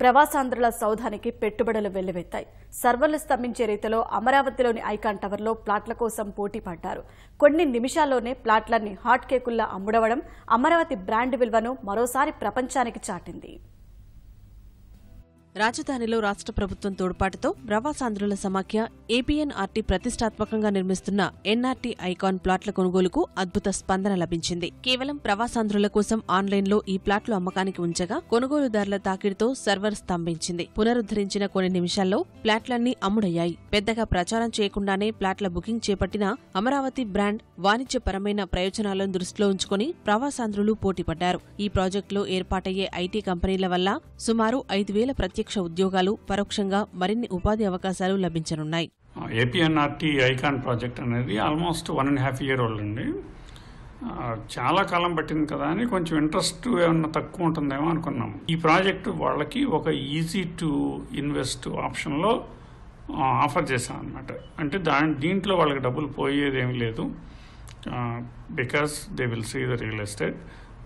ప్రవాసాంధ్రుల సౌధానికి పెట్టుబడులు వెల్లువెత్తాయి. సర్వర్లు స్తంభించే రీతిలో అమరావతిలోని ఐకాన్ టవర్లో ప్లాట్ల కోసం పోటీ పడ్డారు. కొన్ని నిమిషాల్లోనే ప్లాట్లన్నీ హాట్ కేకుల్లా అమ్ముడవడం అమరావతి బ్రాండ్ విలువను మరోసారి ప్రపంచానికి చాటింది. రాజధానిలో రాష్ట్ర ప్రభుత్వం తోడ్పాటుతో ప్రవాసాంధ్రుల సమాఖ్య ఏపీఎన్ఆర్టీ ప్రతిష్టాత్మకంగా నిర్మిస్తున్న ఎన్ఆర్టీ ఐకాన్ ప్లాట్ల కొనుగోలుకు అద్భుత స్పందన లభించింది. కేవలం ప్రవాసాంధ్రుల కోసం ఆన్లైన్లో ఈ ప్లాట్లు అమ్మకానికి ఉంచగా కొనుగోలుదారుల తాకిడితో సర్వర్ స్తంభించింది. పునరుద్ధరించిన కొన్ని నిమిషాల్లో ప్లాట్లన్నీ అమ్ముడయ్యాయి. పెద్దగా ప్రచారం చేయకుండానే ప్లాట్ల బుకింగ్ చేపట్టిన అమరావతి బ్రాండ్ వాణిజ్యపరమైన ప్రయోజనాలను దృష్టిలో ఉంచుకుని ప్రవాసాంధ్రులు పోటీపడ్డారు. ఈ ప్రాజెక్టులో ఏర్పాటయ్యే ఐటీ కంపెనీల వల్ల సుమారు 5,000 ప్రత్యక్ష ఉద్యోగాలు, పరోక్షంగా మరిన్ని ఉపాధి అవకాశాలు లభించనున్నాయి. ఏపీఎన్ఆర్టీ ఐకాన్ ప్రాజెక్ట్ అనేది ఆల్మోస్ట్ 1.5 year ఓల్డ్ అండి. చాలా కాలం పట్టింది కదా అని కొంచెం ఇంట్రెస్ట్ ఏమన్నా తక్కువ ఉంటుందేమో అనుకున్నాం. ఈ ప్రాజెక్టు వాళ్ళకి ఒక ఈజీ టు ఇన్వెస్ట్ ఆప్షన్లో ఆఫర్ చేశాం అనమాట. అంటే దీంట్లో వాళ్ళకి డబ్బులు పోయేదేమీ లేదు, because they will see the real estate.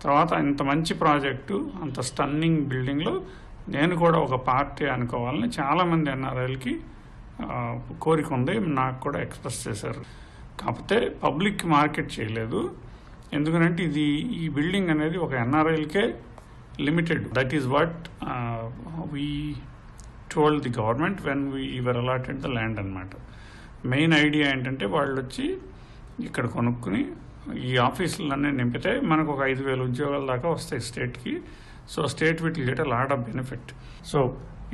తర్వాత ఇంత మంచి ప్రాజెక్టు, అంత స్టన్నింగ్ బిల్డింగ్లో నేను కూడా ఒక పార్టీ అనుకోవాలని చాలామంది ఎన్ఆర్ఐలకి కోరిక ఉంది, నాకు కూడా ఎక్స్ప్రెస్ చేశారు. కాకపోతే పబ్లిక్ మార్కెట్ చేయలేదు. ఎందుకంటే ఈ బిల్డింగ్ అనేది ఒక ఎన్ఆర్ఐలకే limited. That is what we told the government when we were allotted the land అనమాట. మెయిన్ ఐడియా ఏంటంటే వాళ్ళు వచ్చి ఇక్కడ కొనుక్కుని ఈ ఆఫీసులన్నీ నింపితే మనకు ఒక 5,000 ఉద్యోగాల దాకా వస్తాయి స్టేట్కి. So state will get a lot of benefit. So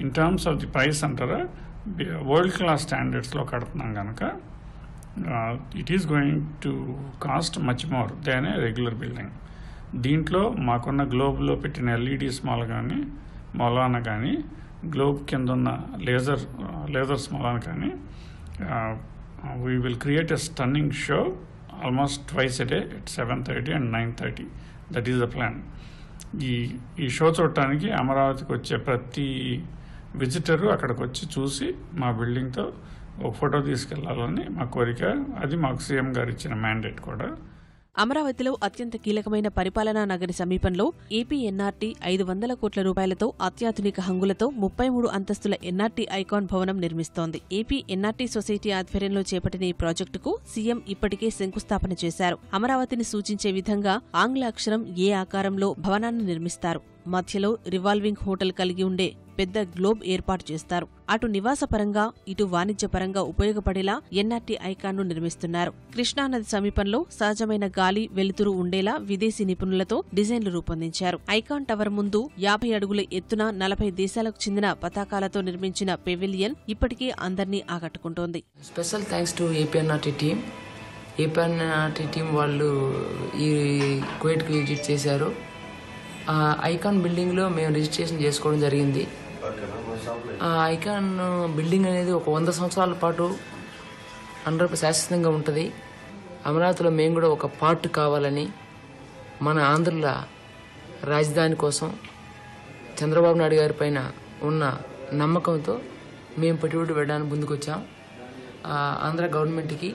in terms of the price అంటారా, వరల్డ్ క్లాస్ స్టాండర్డ్స్లో కడుతున్నాం కనుక it is going to cost much more than A regular building. దీంట్లో మాకున్న గ్లోబ్లో పెట్టిన ఎల్ఈడీస్ మూలాన కానీ గ్లోబ్ కింద ఉన్న లేజర్స్ మూలాన కానీ we will create a stunning show almost twice a day at 7:30 and 9:30. That is the plan. ఈ షో చూడటానికి అమరావతికి వచ్చే ప్రతి విజిటరు అక్కడికి వచ్చి చూసి మా బిల్డింగ్తో ఒక ఫోటో తీసుకెళ్లాలని మా కోరిక. అది మాకు సీఎం గారు ఇచ్చిన మ్యాండేట్ కూడా. అమరావతిలో అత్యంత కీలకమైన పరిపాలనా నగరి సమీపంలో ఏపీఎన్ఆర్టీ 500 కోట్ల రూపాయలతో అత్యాధునిక హంగులతో 33 అంతస్తుల ఎన్ఆర్టీ ఐకాన్ భవనం నిర్మిస్తోంది. ఏపీ ఎన్ఆర్టీ సొసైటీ ఆధ్వర్యంలో చేపట్టిన ఈ ప్రాజెక్టుకు సీఎం ఇప్పటికే శంకుస్థాపన చేశారు. అమరావతిని సూచించే విధంగా ఆంగ్ల అక్షరం ఏ ఆకారంలో భవనాన్ని నిర్మిస్తారు. మధ్యలో రివాల్వింగ్ హోటల్ కలిగి ఉండే పెద్ద గ్లోబ్ ఏర్పాటు చేస్తారు. అటు నివాసపరంగా ఇటు వాణిజ్యపరంగా ఉపయోగపడేలా ఎన్ఆర్టీ ఐకాన్ను నిర్మిస్తున్నారు. కృష్ణానది సమీపంలో సహజమైన గాలి, వెలుతురు ఉండేలా విదేశీ నిపుణులతో డిజైన్లు రూపొందించారు. ఐకాన్ టవర్ ముందు 50 అడుగుల ఎత్తున 40 దేశాలకు చెందిన పతాకాలతో నిర్మించిన పెవిలియన్ ఇప్పటికే అందర్నీ ఆకట్టుకుంటోంది. Special thanks to APNRT team. APNRT team వాళ్ళు ఈ కువైట్కి విజిట్ చేశారు. ఐకాన్ బిల్డింగ్లో మేము రిజిస్ట్రేషన్ చేసుకోవడం జరిగింది. ఐకాన్ బిల్డింగ్ అనేది ఒక 100 సంవత్సరాల పాటు శాశ్వతంగా ఉంటుంది. అమరావతిలో మేము కూడా ఒక పార్ట్ కావాలని మన ఆంధ్రుల రాజధాని కోసం చంద్రబాబు నాయుడు గారి పైన ఉన్న నమ్మకంతో మేము పెట్టుబడి పెట్టడానికి ముందుకు వచ్చాం. ఆంధ్ర గవర్నమెంట్కి,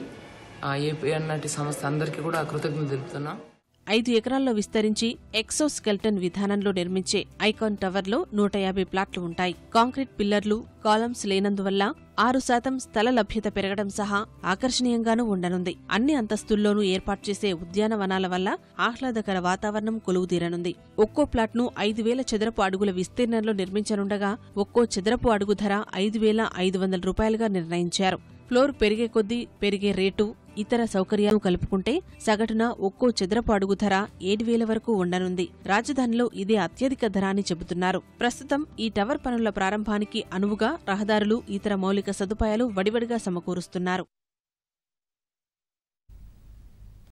ఏపీఎన్ఆర్టీ సంస్థ అందరికీ కూడా కృతజ్ఞతలు తెలుపుతున్నాం. 5 ఎకరాల్లో విస్తరించి ఎక్సోస్కెల్టన్ విధానంలో నిర్మించే ఐకాన్ టవర్లో 150 ప్లాట్లు ఉంటాయి. కాంక్రీట్ పిల్లర్లు, కాలమ్స్ లేనందువల్ల 6% స్థల లభ్యత పెరగడం సహా ఆకర్షణీయంగానూ ఉండనుంది. అన్ని అంతస్తుల్లోనూ ఏర్పాటు చేసే ఉద్యానవనాల వల్ల ఆహ్లాదకర వాతావరణం కొలువుదీరనుంది. ఒక్కో ప్లాట్ను 5,000 చదరపు అడుగుల విస్తీర్ణంలో నిర్మించనుండగా ఒక్కో చదరపు అడుగు ధర 5,500 రూపాయలుగా నిర్ణయించారు. ఫ్లోర్ పెరిగే కొద్దీ పెరిగే రేటు, ఇతర సౌకర్యాలు కలుపుకుంటే సగటున ఒక్కో చదరపు అడుగు ధర 7,000 వరకు ఉండనుంది. రాజధానిలో ఇదే అత్యధిక ధర అని చెబుతున్నారు. ప్రస్తుతం ఈ టవర్ పనుల ప్రారంభానికి అనువుగా రహదారులు, ఇతర మౌలిక సదుపాయాలు వడివడిగా సమకూరుస్తున్నారు.